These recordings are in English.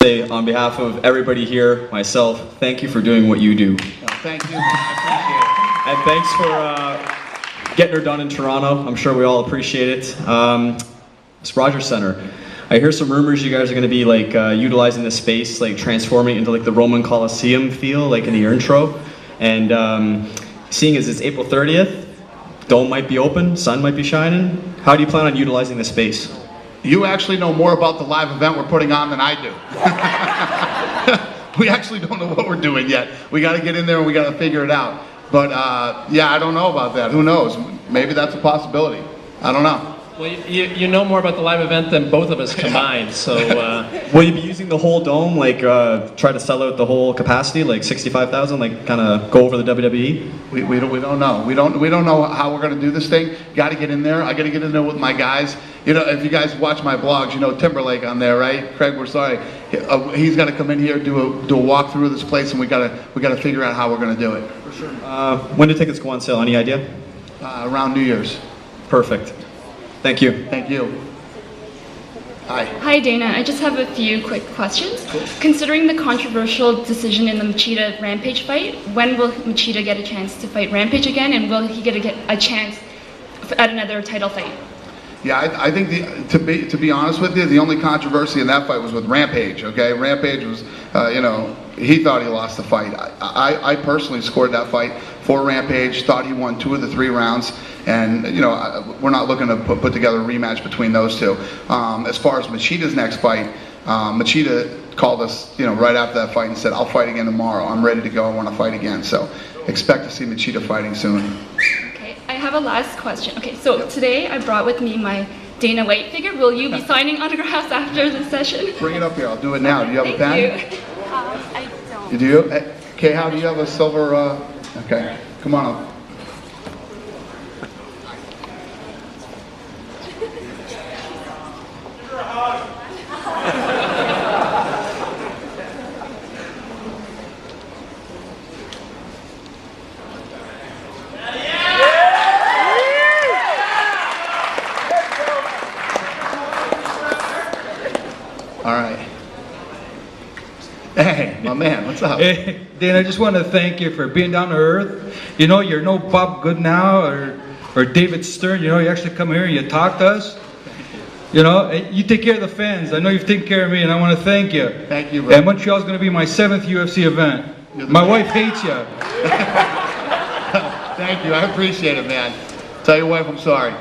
say on behalf of everybody here, myself, thank you for doing what you do. Thank you. I And thanks for getting her done in Toronto. I'm sure we all appreciate it. It's Rogers Center. I hear some rumors you guys are going to be like utilizing the space, like transforming it into like the Roman Colosseum feel, like in the intro. And seeing as it's April 30th, dome might be open, sun might be shining. How do you plan on utilizing the space? You actually know more about the live event we're putting on than I do. We actually don't know what we're doing yet. We got to get in there and we got to figure it out. But yeah, I don't know about that. Who knows? Maybe that's a possibility. I don't know. Well, you know more about the live event than both of us combined, so... Will you be using the whole dome, like try to sell out the whole capacity, like 65,000, like kind of go over the WWE? We don't know. We don't know how we're going to do this thing. Got to get in there. I got to get in there with my guys. You know, if you guys watch my blogs, you know Timberlake on there, right? Craig, we're sorry. He's got to come in here, do a walk through this place, and we got to figure out how we're going to do it. For sure. When do tickets go on sale? Any idea? Around New Year's. Perfect. Thank you. Thank you. Hi. Hi Dana, I just have a few quick questions. Cool. Considering the controversial decision in the Machida Rampage fight, when will Machida get a chance to fight Rampage again, and will he get a chance at another title fight? Yeah, I think to be honest with you, the only controversy in that fight was with Rampage. Okay, Rampage was, you know, he thought he lost the fight. I personally scored that fight for Rampage. Thought he won 2 of the 3 rounds, and you know, we're not looking to put together a rematch between those two. As far as Machida's next fight, Machida called us, you know, right after that fight and said, "I'll fight again tomorrow. I'm ready to go. I want to fight again." So expect to see Machida fighting soon. I have a last question. Okay, so today I brought with me my Dana White figure. Will you be signing autographs after the session? Bring it up here. I'll do it now. Do you have a pen? Thank you. I don't. You do? Okay, how do you have a silver? Okay, come on up. All right. Hey, my man, what's up? Hey, Dan, I just want to thank you for being down to earth. You know, you're no Bob Goodnow or David Stern. You know, you actually come here and you talk to us. You know, you take care of the fans. I know you've taken care of me, and I want to thank you. Thank you, bro. And Montreal's going to be my 7th UFC event. My wife hates you. Thank you. I appreciate it, man. Tell your wife I'm sorry.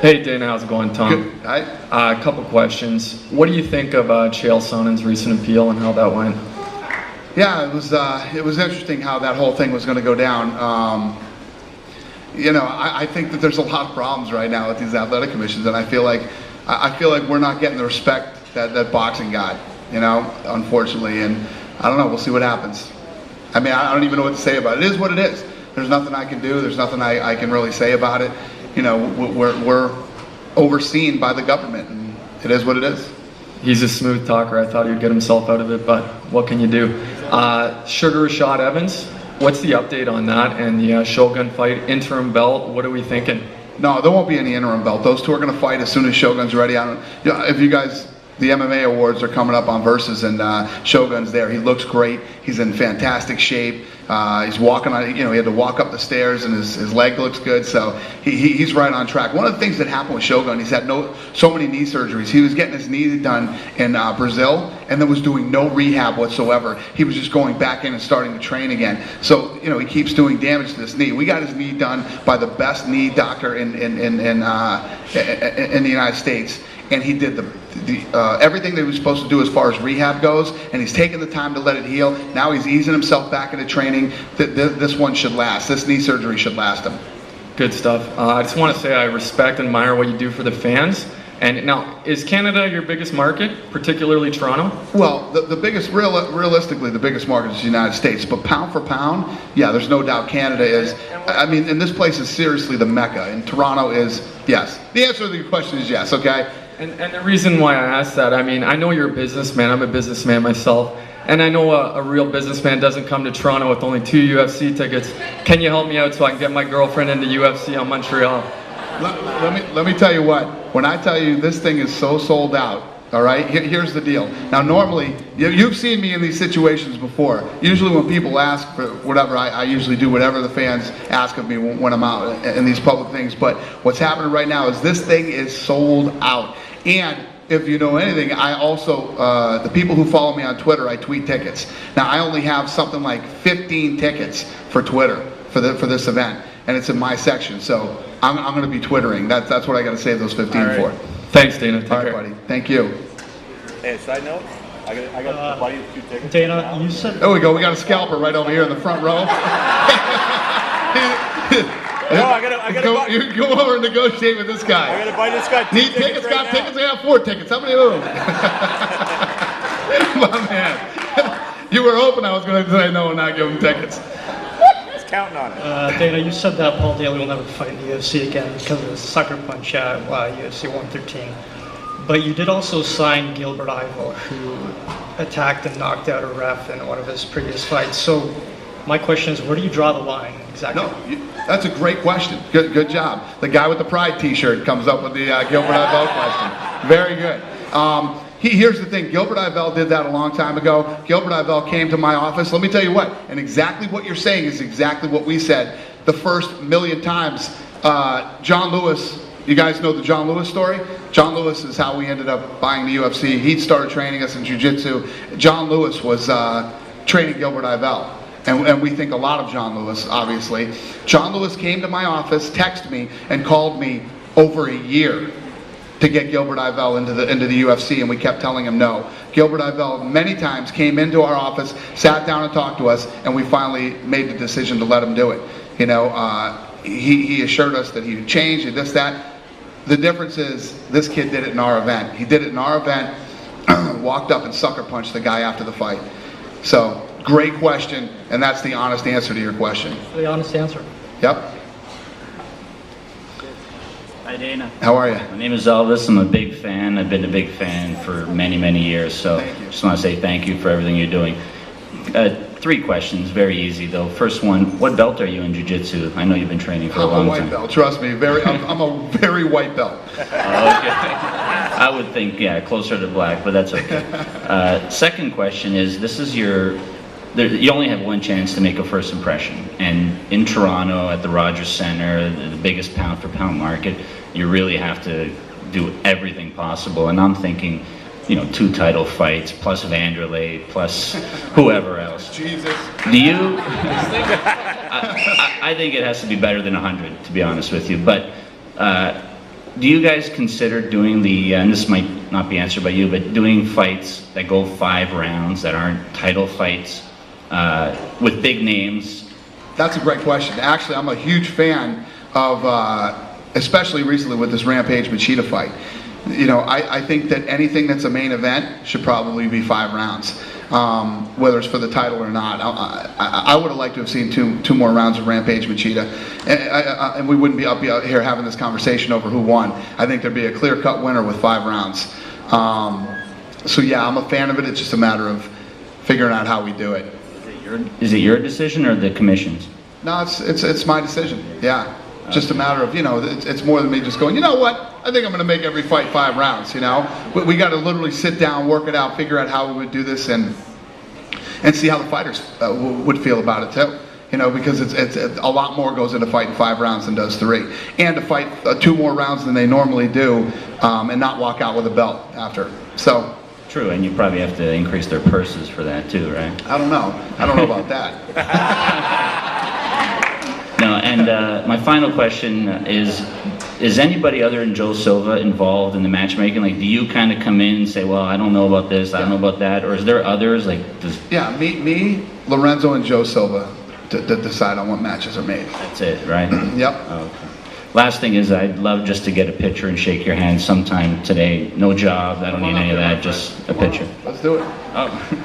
Hey Dana, how's it going, Tom? Good. A couple questions. What do you think of Chael Sonnen's recent appeal and how that went? Yeah, it was interesting how that whole thing was going to go down. You know, I think that there's a lot of problems right now with these athletic commissions, and I feel like we're not getting the respect that boxing got. You know, unfortunately, and I don't know. We'll see what happens. I mean, I don't even know what to say about it. It is what it is. There's nothing I can do. There's nothing I can really say about it. You know, we're overseen by the government, and it is what it is. He's a smooth talker. I thought he'd get himself out of it, but what can you do? Sugar Rashad Evans, what's the update on that? And the Shogun fight, interim belt, what are we thinking? No, there won't be any interim belt. Those two are going to fight as soon as Shogun's ready. I don't, you know, if you guys, the MMA awards are coming up on Versus, and Shogun's there. He looks great. He's in fantastic shape. He's walking on, you know, he had to walk up the stairs, and his leg looks good, so he's right on track. One of the things that happened with Shogun, he's had so many knee surgeries. He was getting his knee done in Brazil, and then was doing no rehab whatsoever. He was just going back in and starting to train again. So, you know, he keeps doing damage to this knee. We got his knee done by the best knee doctor in the United States. And he did everything that he was supposed to do as far as rehab goes, and he's taken the time to let it heal. Now he's easing himself back into training. This one should last. This knee surgery should last him. Good stuff. I just want to say I respect and admire what you do for the fans. And now, is Canada your biggest market, particularly Toronto? Well, the biggest, realistically, the biggest market is the United States. But pound for pound, yeah, there's no doubt Canada is. I mean, and this place is seriously the mecca. And Toronto is, yes. The answer to your question is yes, okay? And the reason why I asked that, I mean, I know you're a businessman. I'm a businessman myself. And I know a real businessman doesn't come to Toronto with only 2 UFC tickets. Can you help me out so I can get my girlfriend into UFC on Montreal? Let me tell you what. when I tell you this thing is so sold out, all right, here's the deal. Now, normally, you've seen me in these situations before. Usually when people ask for whatever, I usually do whatever the fans ask of me when I'm out in these public things. But what's happening right now is this thing is sold out. And if you know anything, I also, the people who follow me on Twitter, I tweet tickets. Now, I only have something like 15 tickets for Twitter for this event. And it's in my section. So I'm going to be twittering. That's what I got to save those 15 for. Thanks, Dana. Take All right, care. buddy. Thank you. Hey, side note, I got to buy you 2 tickets. Dana, you said There we go. We got a scalper right over here in the front row. No, I gotta buy. You go over and negotiate with this I guy. gotta buy this guy 2 Need tickets? right Got now. tickets? I got 4 tickets. How many of them? My man. You were hoping I was going to say no and not give him tickets. He's counting on it. Dana, you said that Paul Daly will never fight in the UFC again because of the sucker punch at UFC 113. But you did also sign Gilbert Ivo, who attacked and knocked out a ref in one of his previous fights. So my question is, where do you draw the line exactly? No, that's a great question. Good job. The guy with the Pride T-shirt comes up with the Gilbert Ivel question. Very good. Here's the thing. Gilbert Ivel did that a long time ago. Gilbert Ivel came to my office. Let me tell you what, and exactly what you're saying is exactly what we said the first million times. John Lewis, you guys know the John Lewis story? John Lewis is how we ended up buying the UFC. He started training us in Jiu-Jitsu. John Lewis was training Gilbert Ivel. And we think a lot of John Lewis, obviously. John Lewis came to my office, texted me, and called me over a year to get Gilbert Ivel into the UFC, and we kept telling him no. Gilbert Ivel many times came into our office, sat down and talked to us, and we finally made the decision to let him do it. You know, he assured us that he would change, and this, that. The difference is this kid did it in our event. He did it in our event, walked up and sucker punched the guy after the fight. So, great question, and that's the honest answer to your question. The honest answer. Yep. Hi, Dana. How are you? My name is Elvis. I'm a big fan. I've been a big fan for many, many years. So Thank you. just want to say thank you for everything you're doing. 3 questions, very easy though. First one, what belt are you in Jiu-Jitsu? I know you've been training for a I'm long a white time. belt. Trust me. I'm a very white belt. Oh, okay. I would think, yeah, closer to black, but that's okay. Second question is, this is you only have one chance to make a first impression. And in Toronto, at the Rogers Centre, the biggest pound for pound market, you really have to do everything possible. And I'm thinking, 2 title fights, plus Vanderlei, plus whoever else. Jesus. Do you? I think it has to be better than 100, to be honest with you. But do you guys consider doing and this might not be answered by you, but doing fights that go 5 rounds that aren't title fights with big names? That's a great question. Actually, I'm a huge fan of, especially recently with this Rampage Machida fight. I think that anything that's a main event should probably be 5 rounds, whether it's for the title or not. I would have liked to have seen two more rounds of Rampage Machida, and we wouldn't be up here having this conversation over who won. I think there'd be a clear-cut winner with 5 rounds. So yeah, I'm a fan of it. It's just a matter of figuring out how we do it. Is it your decision or the commission's? No, it's my decision. Yeah. Just a matter of, it's more than me just going, you know what? I think I'm going to make every fight 5 rounds, We got to literally sit down, work it out, figure out how we would do this, and see how the fighters would feel about it too. Because it's a lot more goes into fighting 5 rounds than does 3. And to fight 2 more rounds than they normally do, and not walk out with a belt after. So. True, and you probably have to increase their purses for that too, right? I don't know about that. No, and my final question is anybody other than Joe Silva involved in the matchmaking? Like, do you kind of come in and say, well, I don't know about this, I don't know about that, or is there others? Yeah, me, Lorenzo, and Joe Silva to decide on what matches are made. That's it, right? Yep. Okay. Last thing is, I'd love just to get a picture and shake your hand sometime today. No job, I don't need any of that, just a picture. Let's do it. Oh.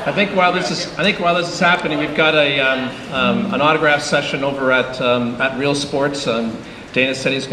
I think while this is happening, we've got an autograph session over at Real Sports. Dana said he's going to